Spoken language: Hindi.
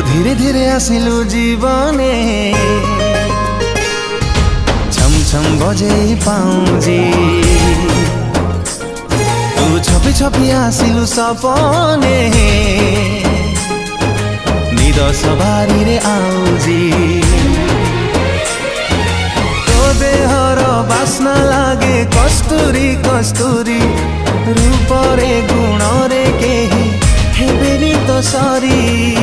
धीरे धीरे आसिलु जीवने छम छम बजे पाउजी तू छपी छपी आसिलु सपने निद सवारी रे आउजी तो देहर बास्ना लागे कस्तूरी कस्तूरी रूपरे गुणरे केही हेबेनी तो सरी